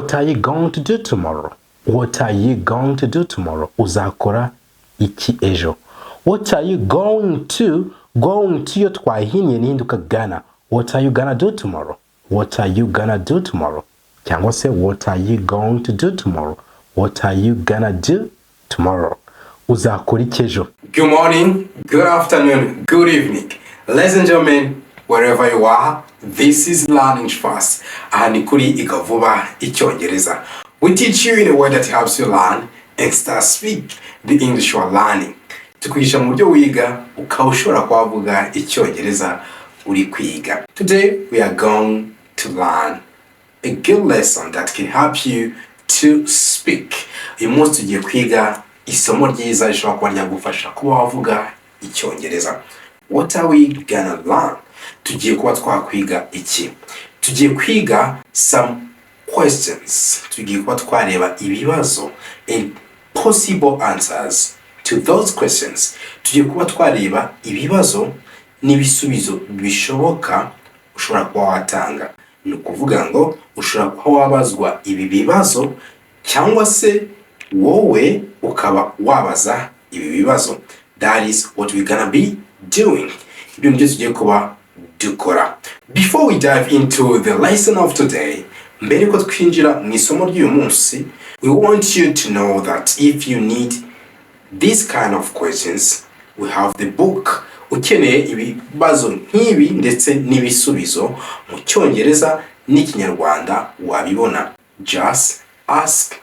What are you going to do tomorrow? What are you going to do tomorrow? Uzakora iki ejo? What are you going to yo twahinnye nihinduka gana. What are you gonna do tomorrow? What are you gonna do tomorrow? Cyangwa se what are you going to do tomorrow? What are you gonna do tomorrow? Uzakora iki ejo? Good morning, good afternoon, good evening. Ladies and gentlemen, wherever you are, this is Learning Fast. And Nikinyarwanda Vuba Icyongereza. We teach you in a way that helps you learn and start speak the English you are learning. Tukwigisha mu buryo wiga ukawushobora kuvuga Icyongereza uri kwiga. Today we are going to learn a good lesson that can help you to speak. Uyu munsi tugiye kwiga isomo ryiza rishobora kuba ryagufasha kuba wavuga Icyongereza. What are we gonna learn? Tugiye kuba twakwiga iki? Tugiye kwiga some questions. Tugiye kuba twareba ibibazo and possible answers to those questions. Tugiye kuba twareba ibibazo n'ibisubizo bishoboka ushobora kuba watanga. Ni ukuvuga ngo ushobora kuba wabazwa ibi bibazo cyangwa se wowe ukaba wabaza ibi bibazo. That is what we're gonna be doing. Ibyo nibyo tugiye kuba dukora. Before we dive into the lesson of today, mbere ko twinjira mu isomo ry'uyu munsi, we want you to know that if you need this kind of questions, we have the book. Ukeneye ibibazo nk'ibi ndetse n'ibisubizo mu Cyongereza n'Ikinyarwanda wabibona. Just ask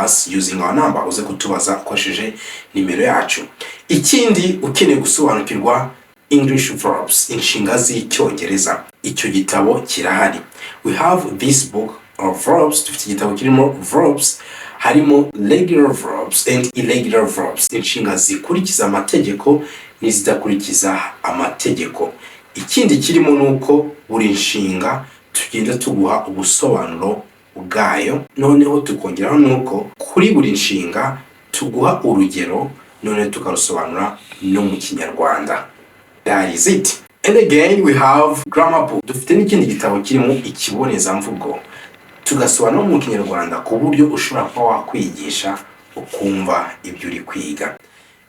us using our number. Uze kutubaza ukoresheje nimero yacu. Ikindi ukeneye gusobanukirwa English verbs, inshinga z'Icyongereza, icyo gitabo kirahari. We have this book of verbs. Dufite igitabo kirimo verbs, harimo regular verbs and irregular verbs, inshinga zikurikiza amategeko n'izidakurikiza amategeko. Ikindi kirimo nuko buri nshinga tugenda tuguha ubusobanuro bwayo, noneho tukongeraho nuko kuri buri nshinga tuguha urugero, none tukarusobanura no mu Kinyarwanda. That is it. And again we have grammar book. Dufite n'ikindi gitabo kirimo ikibonezamvugo tugasobanura mu Kinyarwanda ku buryo ushobora kuba wakwigisha ukumva ibyo uri kwiga.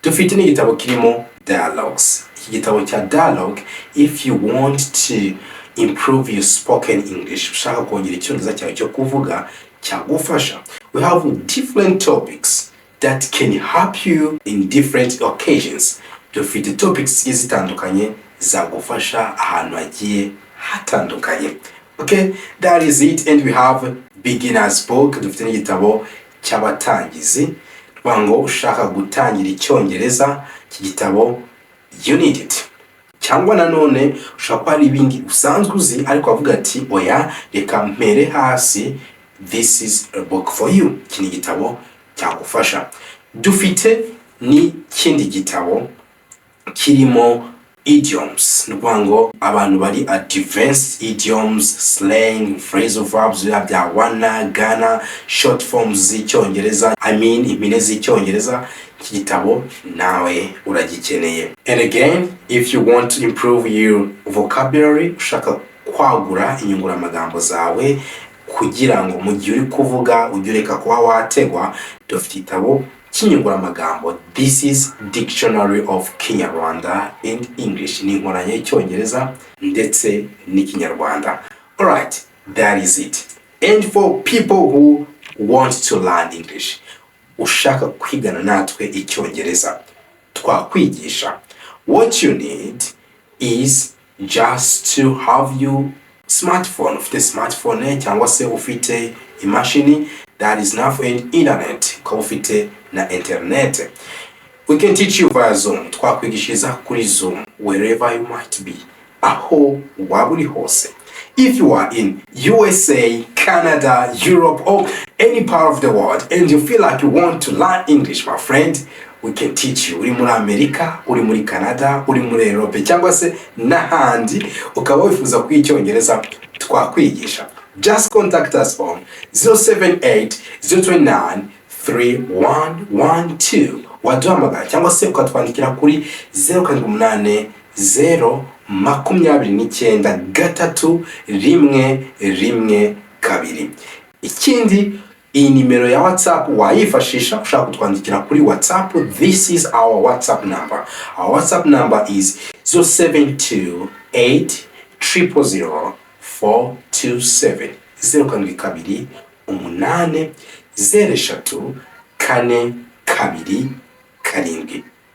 Dufite n'igitabo kirimo dialogues. Iki gitabo cya dialogue, if you want to improve your spoken English, ushaka kongera Icyongereza cyawe cyo kuvuga, cyagufasha. We have different topics that can help you in different occasions. Dufite topics zitandukanye zagufasha ahantu hagiye hatandukanye. Okay, that is it. And we have beginners book. Dufite n'igitabo cy'abatangizi. Twango ushaka gutangira Icyongereza, iki gitabo you need it. Cyangwa nanone ushaka ko hari ibindi usanzwe uzi ariko avuga ati oya reka mpere hasi, this is a book for you. Iki ni igitabo cyagufasha. Dufite ni kindi gitabo kirimo idioms, nukuvuga abantu bari advanced idioms, slang, phrasal verbs bya wana, gana, short forms z'Icyongereza, impine z'Icyongereza. Iki gitabo nawe uragikeneye. And again, if you want to improve your vocabulary, ushaka kwagura inyunguramagambo zawe kugira ngo mu gihe uri kuvuga ujye ureka kuba wategwa, dufite igitabo cy'inyunguramagambo. This is Dictionary of Kinyarwanda and English. Ni inkoranya y'Icyongereza ndetse n'Ikinyarwanda. Alright, that is it. And for people who want to learn English, ushaka kwigana natwe Icyongereza, twakwigisha, what you need is just to have you smartphone. Ufite smartphone cyangwa se ufite imashini that is now in internet, ukaba ufite na internet. We can teach you via Zoom. Twakwigishiriza kuri Zoom wherever you might be, aho waba uri hose. If you are in USA, Canada, Europe, or any part of the world and you feel like you want to learn English, my friend, we can teach you. Uri muri Amerika, uri muri Canada, uri muri Europe cyangwa se n'ahandi ukaba wifuza kwiga Icyongereza, twakwigisha. Just contact us on 078-029-3112. Waduhamagara cyangwa se ukatwandikira kuri 080-29-312. Ikindi iyi nimero ya WhatsApp wayifashisha ushaka kutwandikira kuri WhatsApp. This is our WhatsApp number. Our WhatsApp number is 0728000427 072 8 03 4 2 7.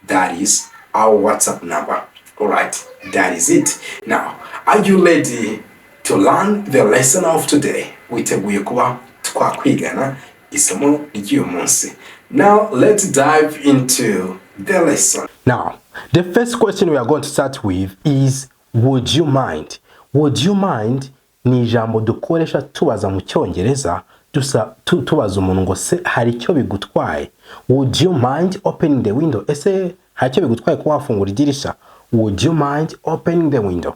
That is our WhatsApp number. Alright, that is it. Now, are you ready to learn the lesson of today? Witeguye kuba twakwigana isomo ry'uyu munsi. Now, let's dive into the lesson. Now, the first question we are going to start with is, would you mind? Would you mind ni ijambo dukoresha tubaza mu Cyongereza, tubaza umuntu ngo se hari icyo bigutwaye. Would you mind opening the window? Ese hari icyo bigutwaye ko wafungura idirishya? Would you mind opening the window?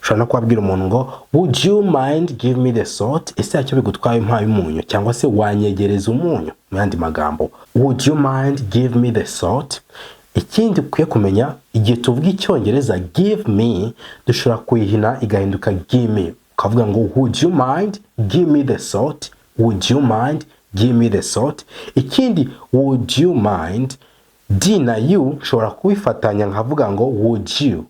Ushobora no kubabwira umuntu ngo, would you mind give me the salt? Ese hari icyo bigutwaye mpaye umunyu, cyangwa se wanyegereza umunyu mu yandi magambo. Would you mind give me the salt? Ikindi ukwiye kumenya, igihe tuvuga Icyongereza give me, dushobora kuyihina igahinduka give me. Ukavuga ngo, would you mind give me the salt? Would you mind give me the salt? Ikindi, would you mind, D na you ushobora kubifatanya nkavuga ngo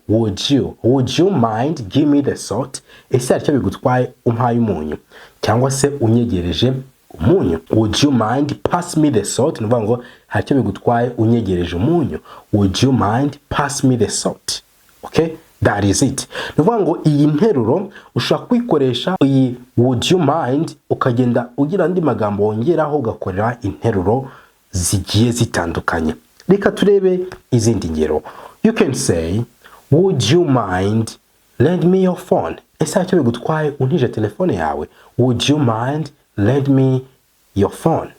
would you mind give me the salt? Ese hari icyo bigutwaye umpaye umunyu, cyangwa se unyegereje umunyu. Would you mind pass me the salt? Nuvuga ngo hari icyo bigutwaye unyegereje umunyu. Would you mind pass me the salt? Okay, that is it. Nuvuga ngo iyi nteruro ushobora kwikoresha iyi would you mind ukagenda ugira andi magambo wongeraho ugakorera interuro zigiye zitandukanye. Reka turebe izindi ngero. You can say, would you mind lend me your phone? Ese hari icyo bigutwaye untije telefone yawe? Would you mind lend me your phone?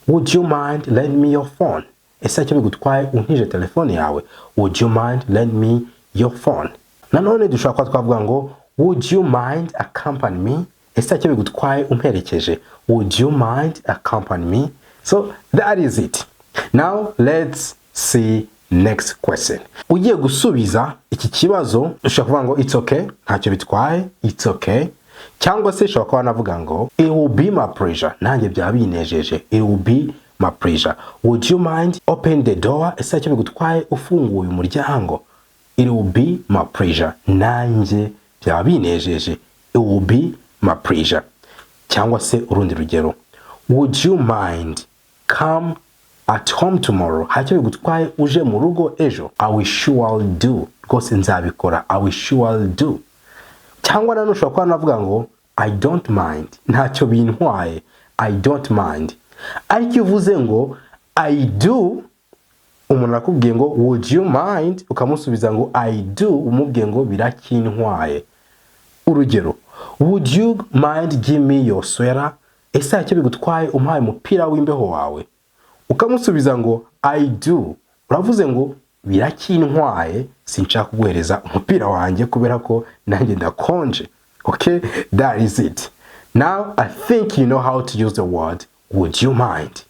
Would you mind lend me your phone? Ese hari icyo bigutwaye untije telefone yawe? Would you mind lend me your phone? Nanone dushobora kuba twavuga ngo, would you mind accompany me? Ese hari icyo bigutwaye umperekeje? Would you mind accompany me? So that is it. Now let's see next question. Ugiye gusubiza iki kibazo ushobora kuvuga ngo it's okay, ntacyo bitwaye, it's okay. Cyangwa se ushobora kuba navuga ngo it will be my pleasure, nanjye byaba binejeje, it will be my pleasure. Would you mind open the door? Ese icyo bigutwaye ufunguye umuryango? It will be my pleasure, nanjye byaba binejeje, it will be my pleasure. Cyangwa se urundi rugero, would you mind come at home tomorrow? Hari icyo bigutwaye uje mu rugo ejo? I will sure do, rwose nzabikora, I will sure do. Cyangwa nanone ushobora kuba navuga ngo I don't mind, ntacyo bintwaye, I don't mind. Ariko iyo uvuze ngo I do, umuntu akubwiye ngo would you mind, ukamusubiza ngo I do, umubwiye ngo birakintwaye. Urugero, would you mind give me your sweater? Ese hari icyo bigutwaye umpaye umupira w'imbeho wawe? Ukamusubiza ngo I do, uravuze ngo birakintwaye, sinshaka kuguhereza umupira wanjye kubera ko nanjye ndakonje. Okay, that is it. Now I think you know how to use the word would you mind.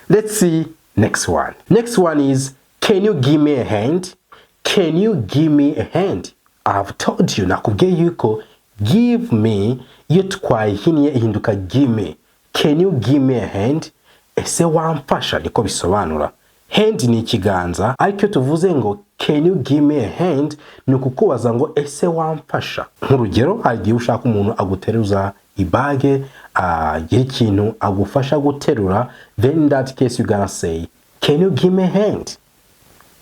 Let's see next one. Next one is, can you give me a hand? Can you give me a hand? I've told you, nakubwiye yuko give me iyo twayihiniye ihinduka give me. Can you give me a hand? Ese wamfasha niko bisobanura. Hand ni ikiganza, ariko tuvuze ngo can you give me a hand ni ukukubaza ngo ese wamfasha. Nk'urugero, hari igihe ushaka umuntu aguteruza ibage, agira ikintu agufasha guterura, then in that case you gonna say can you give me a hand?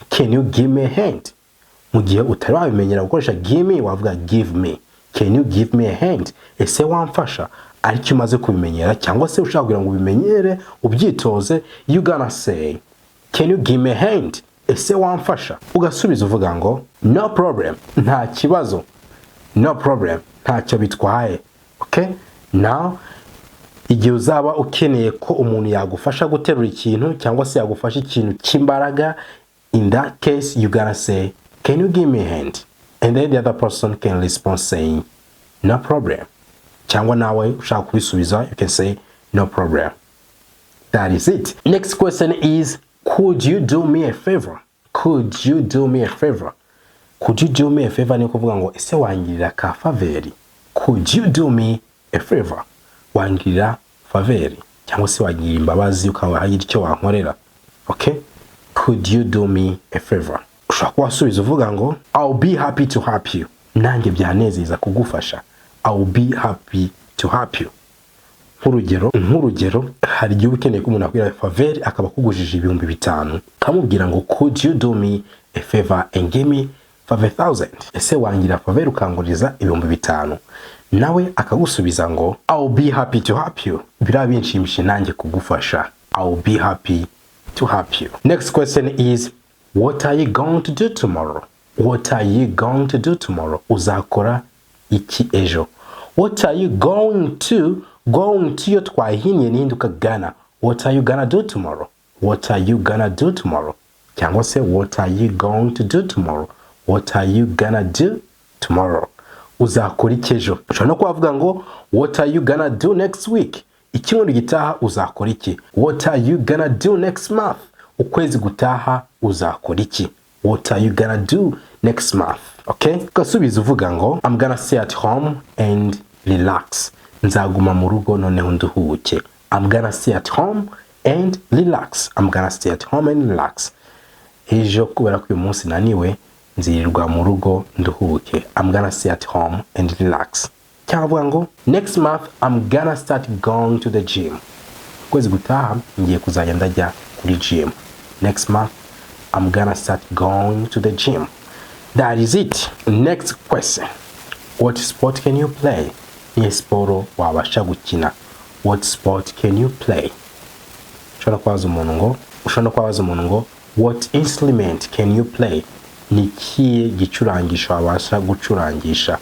Can you give me a hand? Mu gihe utari wabimenyera gukoresha give me, wavuga give me. Can you give me a hand? Ese wamfasha. Ariko umaze kubimenyera cyangwa se ushaka kugira ngo ubimenyere ubyitoze, you gonna say can you give me a hand? Ese wamfasha. Ugasubiza uvuga ngo no problem, nta kibazo. No problem, ntacyo bitwaye. Okay? Now igihe uzaba ukeneye ko umuntu yagufasha guterura ikintu cyangwa se yagufasha ikintu cy'imbaraga, in that case you gonna say can you give me a hand? And then the other person can respond saying no problem. Cyangwa nawe ushaka kubisubiza, you can say no problem. That is it. Next question is, could you do me a favor? Could you do me a favor? Could you do me a favor ni kuvuga ngo ese wangirira ka faveri. Could you do me a favor? Wangirira faveri. cyangwa se wagira imbabazi ukagira icyo wankorera. Okay, could you do me a favor? Ushaka wasubiza uvuga ngo I'll be happy to help you. Nanjye byanezeza kugufasha. I'll be happy to help you. Nk'urugero hari igihe ukeneye ko umuntu akwira favor akaba kugujije 5,000 kamubwira ngo could you do me a favor and give me 5,000. Ese wangira favor ukanguriza 5,000 nawe akagusubiza ngo I'll be happy to help you. Birabinshimishe nanjye kugufasha. I'll be happy to help you. Next question is what are you going to do tomorrow? What are you going to do tomorrow? Uzakora iki ejo? What are you going to yo twahinnye nihinduka gana. What are you gonna do tomorrow? What are you gonna do tomorrow? Cyangwa se what are you going to do tomorrow? What are you gonna do tomorrow? Uzakora iki ejo? Ushobora no kuvuga ngo what are you gonna do next week? Icyumweru gitaha uzakora iki? What are you gonna do next month? Ukwezi gutaha uzakora iki? What are you gonna do next month? Okay? Gasubiza uvuga ngo I'm gonna stay at home and relax. Nzaguma mu rugo noneho nduhuke. I'm gonna stay at home and relax. I'm gonna stay at home and relax. Ejo kubera ko uyu munsi naniwe nzirirwa mu rugo nduhuke. I'm gonna stay at home and relax. Cyangwa ngo next month I'm gonna start going to the gym. Kwezi gutaha ngiye kuzajya ndajya kuri gym. Next month I'm gonna start going to the gym. That is it. Next question. What sport can you play? Ni sporo wabasha gukina. What sport can you play? Ushobora kwabaza umuntu ngo what instrument can you play? Ni kihe gicurangisho wabasha gucurangisha?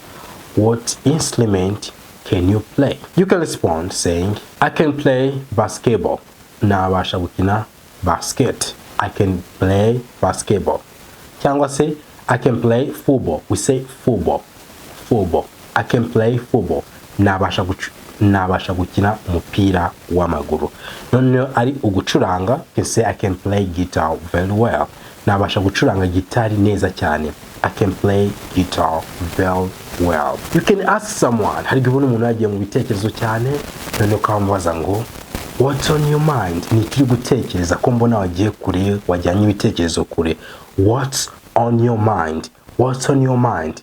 What instrument can you play? You can respond saying I can play basketball. Nabasha gukina basket. I can play basketball. Cyangwa se I can play football. We say football. I can play football. Nabasha gukina umupira w'amaguru. None ari ugucuranga, you can say I can play guitar very well. Nabasha gucuranga gitari neza cyane. I can play guitar very well. You can ask someone, hari gibona umuntu yagiye mu bitekerezo cyane, none ukamubaza ngo what's on your mind? Ni kiri gutekereza ko mbona wagiye kure, wajyanye ibitekerezo kure. What's on your mind? What's on your mind?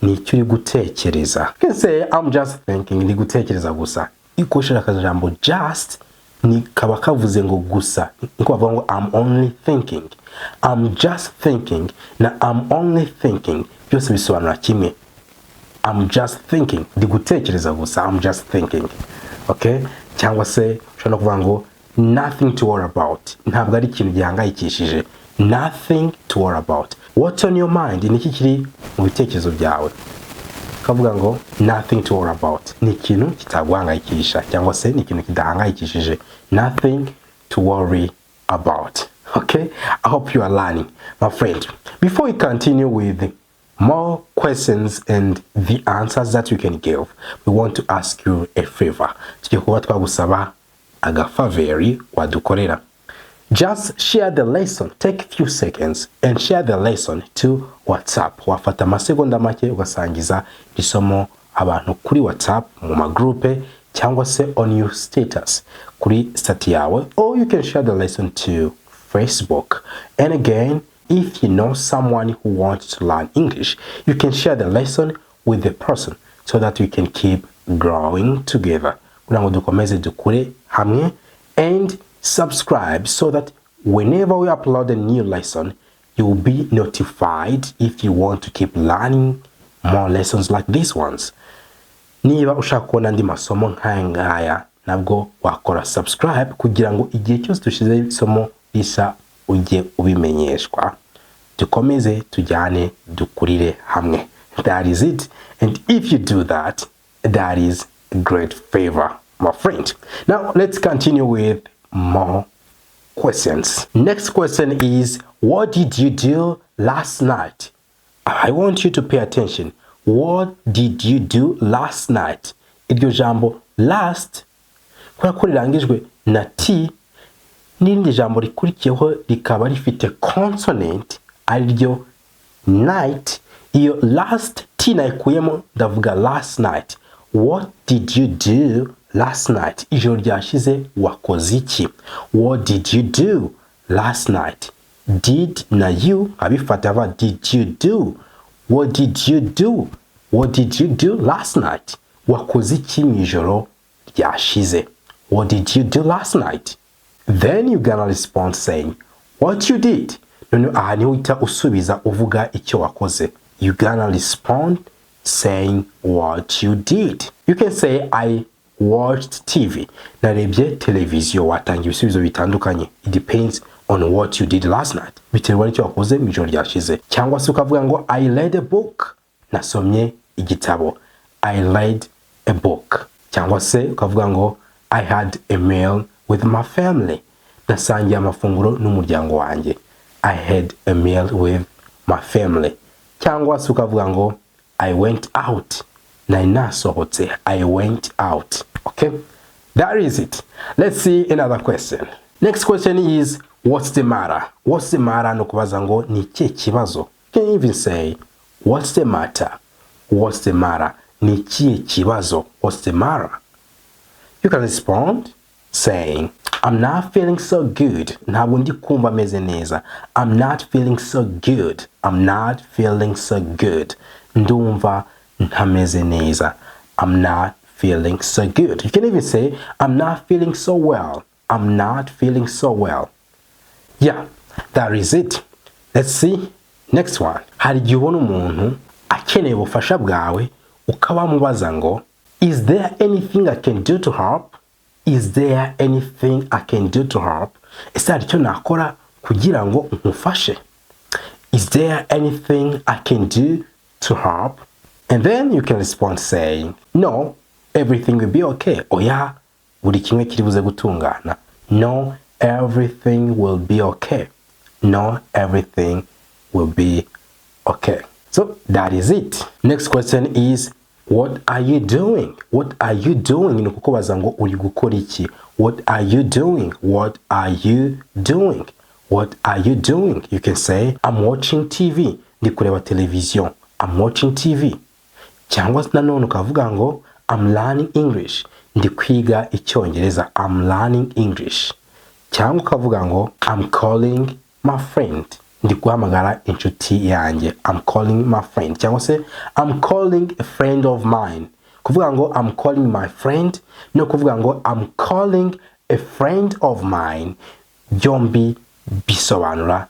Ni kiri gutekereza. You can say I'm just thinking. Ni gutekereza gusa. Ikoshera akajambo just ni kaba kavuze ngo gusa. Niko bavuga ngo I'm only thinking. I'm just thinking na I'm only thinking. Byose bisobanura kimwe. I'm just thinking. Ndi gutekereza gusa. I'm just thinking. Okay? Cyangwa se ushobora kuvuga ngo nothing to worry about. Ntabwo ari ikintu gihangayikishije. Nothing to worry about. What's on your mind? Ni iki kiri mu bitekerezo byawe? Kavuga ngo nothing to worry about. Ni ikintu kitaguhangayikisha cyangwa se ni ikintu kidahangayikishije. Nothing to worry about. Okay? I hope you are learning, my friend. Before we continue with more questions and the answers that you can give, we want to ask you a favor. Tugiye kuba twagusaba agafaveri wadukorera. Just share the lesson. Take a few seconds and share the lesson to WhatsApp. Wafata amasegonda make ugasangiza isomo abantu kuri WhatsApp mu magroupe cyangwa se on your status kuri stati yawe, or you can share the lesson to Facebook. And again, if you know someone who wants to learn English, you can share the lesson with the person so that we can keep growing together. Kugira ngo dukomeze dukure hamwe, and subscribe so that whenever we upload a new lesson, you will be notified if you want to keep learning more lessons like these ones. Niba ushaka kubona andi masomo nk'aya nabwo wakora subscribe kugira ngo igihe cyose dushize isomo risa ujye ubimenyeshwa. Dukomeze tujyane dukurire hamwe. That is it. And if you do that, that is a great favor, my friend. Now let's continue with more questions. Next question is, what did you do last night? I want you to pay attention. What did you do last night? Iryo jambo last kubera ko rirangijwe na t, n'irindi jambo rikurikiyeho rikaba rifite consonant ariryo night. Iyo last t nayikuyemo ndavuga last night. What did you do last night? Ijoro ryashize wakoze iki? What did you do last night? Did na you abifata aba did you do? What did you do? What did you do last night? Wakoze iki ijoro ryashize? What did you do last night? Then you gonna respond saying what you did. None aha niho uhita usubiza uvuga icyo wakoze. You gonna respond saying what you did. You can say I watched TV. Narebye televiziyo. Watanga ibisubizo bitandukanye. It depends on what you did last night. Biterwa n'icyo wakoze mu ijoro ryashize. Cyangwa se ukavuga ngo I read a book. Nasomye igitabo. I read a book. Cyangwa se ukavuga ngo I had a meal with my family. Nasangiye amafunguro n'umuryango wanjye. I had a meal with my family. Cyangwa se ukavuga ngo I went out. Nari nasohotse. I went out. Okay? That is it. Let's see another question. Next question is what's the matter? What's the matter? No kubaza ngo ni ikihe kibazo. You can even say what's the matter? What's the matter? Ni ikihe kibazo? What's the matter? You can respond saying I'm not feeling so good. Ntabwo ndi kumva meze neza. I'm not feeling so good. I'm not feeling so good. Ndumva ntameze neza. I'm not feeling so good. You can even say I'm not feeling so well. I'm not feeling so well. Yeah, that is it. Let's see. Next one. Hari igihe ubona umuntu akeneye ubufasha bwawe ukaba mubaza ngo is there anything I can do to help? Is there anything I can do to help? Ese hari icyo nakora kugira ngo nkufashe? Is there anything I can do to help? And then you can respond saying no, everything will be okay. Oya, buri kimwe kiri buze gutungana. No, everything will be okay. No, everything will be okay. So that is it. Next question is what are you doing? What are you doing? Ni kukubaza ngo uri gukora iki? What are you doing? What are you doing? What are you doing? You can say I'm watching TV. Ndi kureba televiziyo. I'm watching TV. Cyangwa nanone ukavuga ngo I'm learning English. Ndi kwiga Icyongereza. I'm learning English. Cyangwa ukavuga ngo I'm calling my friend. Ndi guhamagara inshuti yanjye. I'm calling my friend. Cyangwa se I'm calling a friend of mine. Kuvuga ngo I'm calling my friend no kuvuga ngo I'm calling a friend of mine. Byombi bisobanura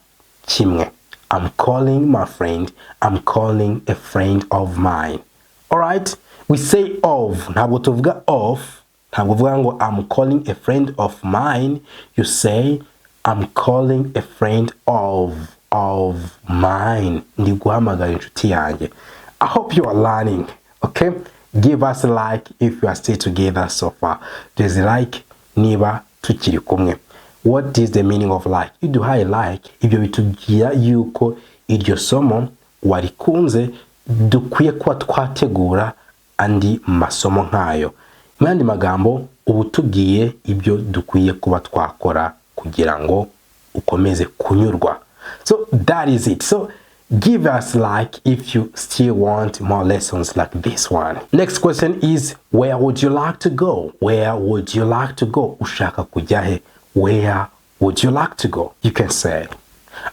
kimwe. I'm calling my friend. I'm calling a friend of mine. Alright? We say of. Ntabwo tuvuga of. Ntabwo uvuga ngo I'm calling a friend of mine. You say I'm calling a friend of mine. Ndi guhamagara inshuti yanjye. I hope you are learning. Okay? Give us a like if you are still together so far. There's a like niba tukiri kumwe. What is the meaning of like? Iduhaye like, ibyo bitubwira yuko iryo somo warikunze dukwiye kuba twategura andi masomo nkayo. Mu yandi magambo ubu tubwiye ibyo dukwiye kuba twakora kugira ngo ukomeze kunyurwa. So that is it. So give us like if you still want more lessons like this one. Next question is where would you like to go? Where would you like to go? Ushaka kujya. Where would you like to go? You can say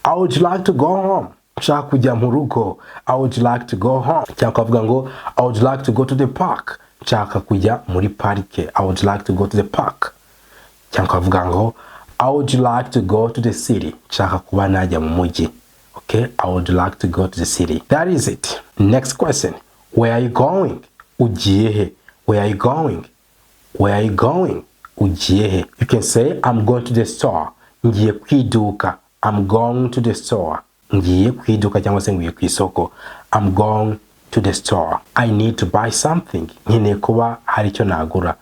I would like to go home. Ushaka kujya mu rugo. I would like to go home. Cyangwa ukavuga ngo I would like to go to the park. Ushaka kujya muri parike. I would like to go to the park. Cyangwa ukavuga ngo I would like to go to the city. Ushaka kuba najya mu mujyi. Okay, I would like to go to the city. That is it. Next question. Where are you going? Ugiye he. Where are you going? Where are you going? Ugiye he. You can say I'm going to the store. Ngiye kwiduka. I'm going to the store. Ngiye kwiduka cyangwa se ngiye kwisoko. I'm going to the store. I need to buy something. Nkeneye kuba hari icyo nagura.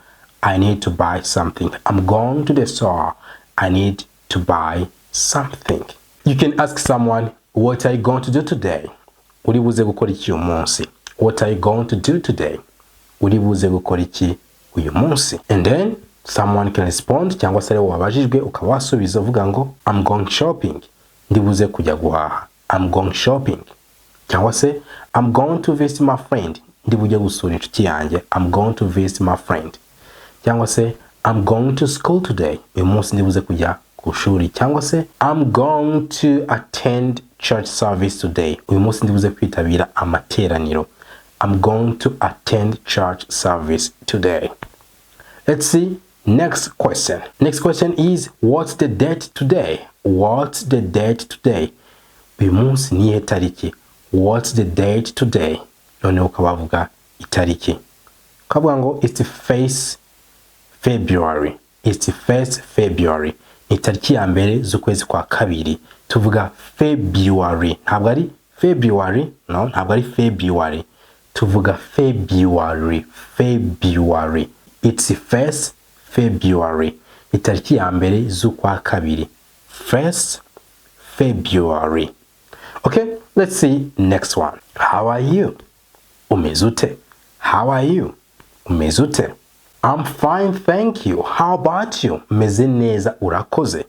I need to buy something. I'm going to the store. I need to buy something. You can ask someone, what are you going to do today? Uri buze gukora iki uyu munsi? What are you going to do today? Uri buze gukora iki uyu munsi? And then someone can respond cyangwa se wabajijwe ukaba wasubiza uvuga ngo I'm going shopping. Ndi buze kujya guhaha. I'm going shopping. Cyangwa se I'm going to visit my friend. Ndi bujye gusura inshuti yanjye. I'm going to visit my friend. cyangwa se I'm going to school today, uyu munsi ndibuze kujya ku shuri, cyangwa se I'm going to attend church service today, uyu munsi ndibuze kwitabira amateraniro. I'm going to attend church service today. Let's see next question. Next question is what's the date today? What's the date today? Uyu munsi niye tariki. What's the date today? Noneho ukabavuga itariki. Ukavuga ngo it's the 1st February. It's the 1st February. Ni tariki ya mbere z'ukwezi kwa kabiri. Tuvuga February. Ntabwo ari February, no, ntabwo ari February. Tuvuga February. February. It's the 1st February. Ni tariki ya mbere z'ukwa kabiri. 1st February. Okay, let's see next one. How are you? Umeze ute? How are you? Umeze ute? I'm fine, thank you. How about you? Meze neza, urakoze.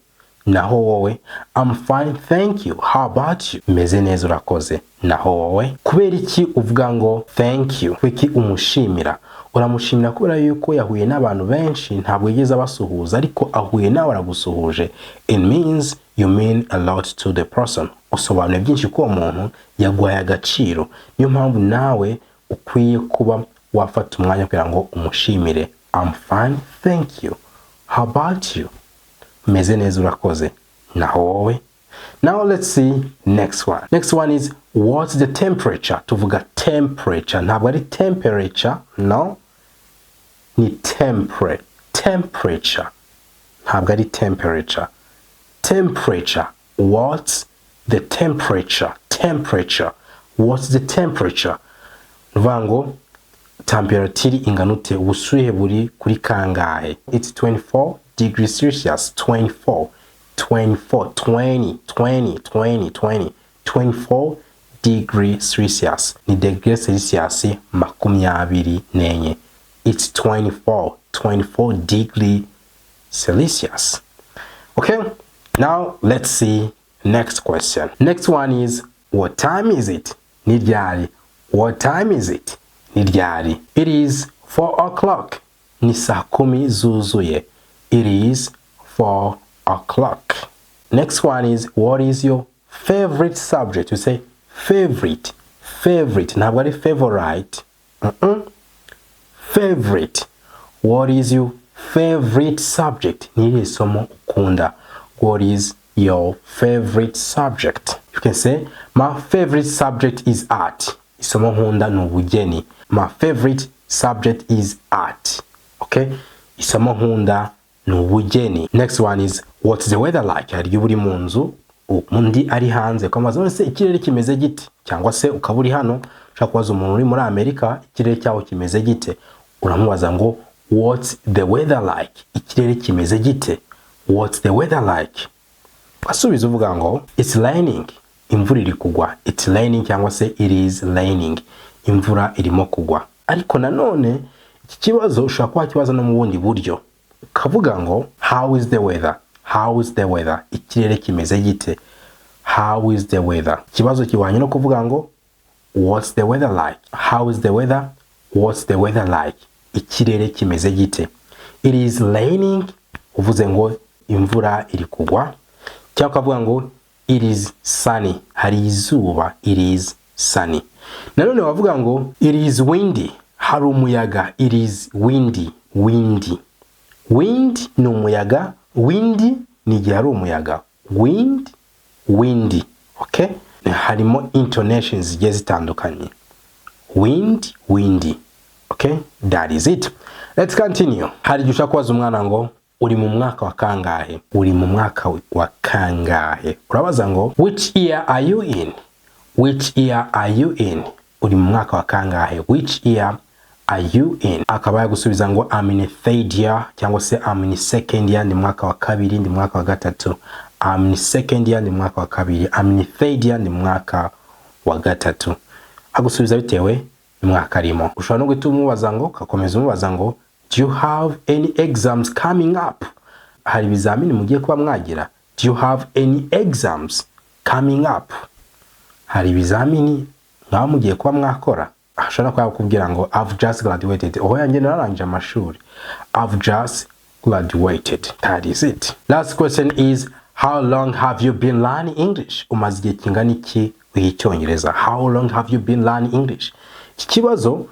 Naho wowe? I'm fine, thank you. How about you? Meze neza, urakoze. Naho wowe? Kubera iki uvuga ngo thank you? Kuki umushimira? Uramushimira kubera yuko yahuye n'abantu benshi ntabwo yigeze abasuhuza, ariko ahuye nawe aragusuhuje. It means you mean a lot to the person. Usobanuye byinshi ko umuntu yaguhaye agaciro. Niyo mpamvu nawe ukwiye kuba wafata umwanya kugira ngo umushimire. I'm fine, thank you. How about you? Meze neza, urakoze. Naho wowe? Now let's see next one. Next one is what's the temperature? Tuvuga temperature. Ntabwo ari temperature, no. Ni temperature. Ntabwo ari temperature. Temperature. What's the temperature? Temperature. What's the temperature? Nuvango temperature ingana ute? Ubushyuhe buri kuri kangahe? It's 24 degrees Celsius. 24 degrees Celsius. Ni degrees Celsius 24. It's 24 degrees Celsius. Okay, now let's see next question. Next one is what time is it? Ni ryari? What time is it? Ni ryari? It is 4 o'clock. Ni saa 10 zuzuye. It is 4 o'clock. Next one is what is your favorite subject? You say favorite. Ntabwo ari favorite. Favorite. What is your favorite subject? Ni somo ukunda. What is your favorite subject? You can say my favorite subject is art. Isomo nkunda ni ubugeni. My favorite subject is art. Okay? Isomo nkunda ni ubugeni. Next one is what's the weather like? Hari uri mu nzu, undi ari hanze. Kwamaza se ikirere kimeze gite? Cyangwa se ukaba uri hano ushaka kubaza umuntu uri muri Amerika ikirere cyaho kimeze gite? Uramubaza ngo what's the weather like? Ikirere kimeze gite? What's the weather like? Wasubiza uvuga ngo it's raining. Imvura iri kugwa. It's raining cyangwa se it is raining. Imvura irimo kugwa. Ariko nanone iki kibazo ushaka kuba kibaza no mu bundi buryo. Ukavuga ngo how is the weather? How is the weather? Ikirere kimeze gite? How is the weather? Kibazo kiwanye no kuvuga ngo what's the weather like? How is the weather? What's the weather like? Ikirere kimeze gite? It is raining. Uvuze ngo imvura iri kugwa. Cyangwa ukavuga ngo it is sunny. Hari izuba. It is sunny. Nanone wavuga ngo it is windy. Hari umuyaga. It is windy. Wind ni umuyaga. Windy ni igihe hari umuyaga. Windy. Okay? Harimo intonations zigiye zitandukanye. Windy. Okay? That is it. Let's continue. Hari igihe ushaka kubaza umwana ngo uri mu mwaka wa kangahe? Uri mu mwaka wa kangahe? Urabaza ngo which year are you in? Which year are you in? Uri mu mwaka wa kangahe? Which year are you in? Akaba yagusubiza ngo I'm in 3rd year cyangwa se I'm in 2nd year, ndi mwaka wa kabiri, ndi mwaka wa gatatu. I'm in 2nd year, ndi mwaka wa kabiri. I'm in 3rd year, ndi mwaka wa gatatu. Agusubiza bitewe n'umwaka arimo. Ushobora no guhita umubaza ngo ukakomeza umubaza ngo do you have any exams coming up? Hari ibizamini mugiye kuba mwagira? Do you have any exams coming up? Hari ibizamini mwaba mugiye kuba mwakora? ashobora kuba yakubwira ngo I've just graduated. Oh yanjye nararangije amashuri. I've just graduated. That is it. Last question is how long have you been learning English? Umaze igihe kingana iki wiga Icyongereza? How long have you been learning English? Iki kibazo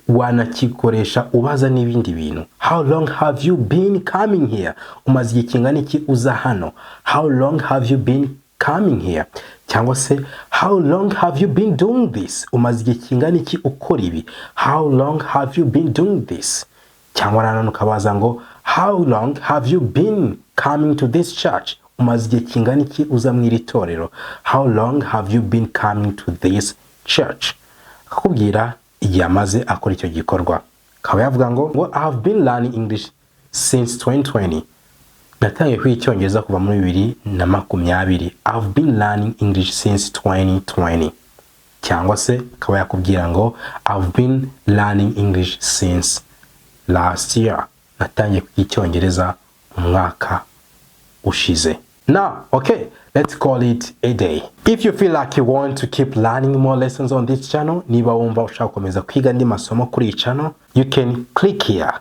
wanakikoresha ubaza n'ibindi bintu. How long have you been coming here? Umaze igihe kingana iki uza hano? How long have you been coming here? Cyangwa se how long have you been doing this? Umaze igihe kingana iki ukora ibi? How long have you been doing this? Cyangwa nanone ukabaza ngo how long have you been coming to this church? Umaze igihe kingana iki uza mu iri torero? How long have you been coming to this church? Akakubwira igihe amaze akora icyo gikorwa. Akaba yavuga ngo I have been learning English since 2020. Natangiye kwiga Icyongereza kuva muri 2020. I've been learning English since 2020. Cyangwa se akaba yakubwira ngo I've been learning English since last year. Natangiye kwiga Icyongereza umwaka ushize. Now, okay, let's call it a day. If you feel like you want to keep learning more lessons on this channel, niba wumva ushaka gukomeza kwiga andi masomo kuri iyi channel, you can click here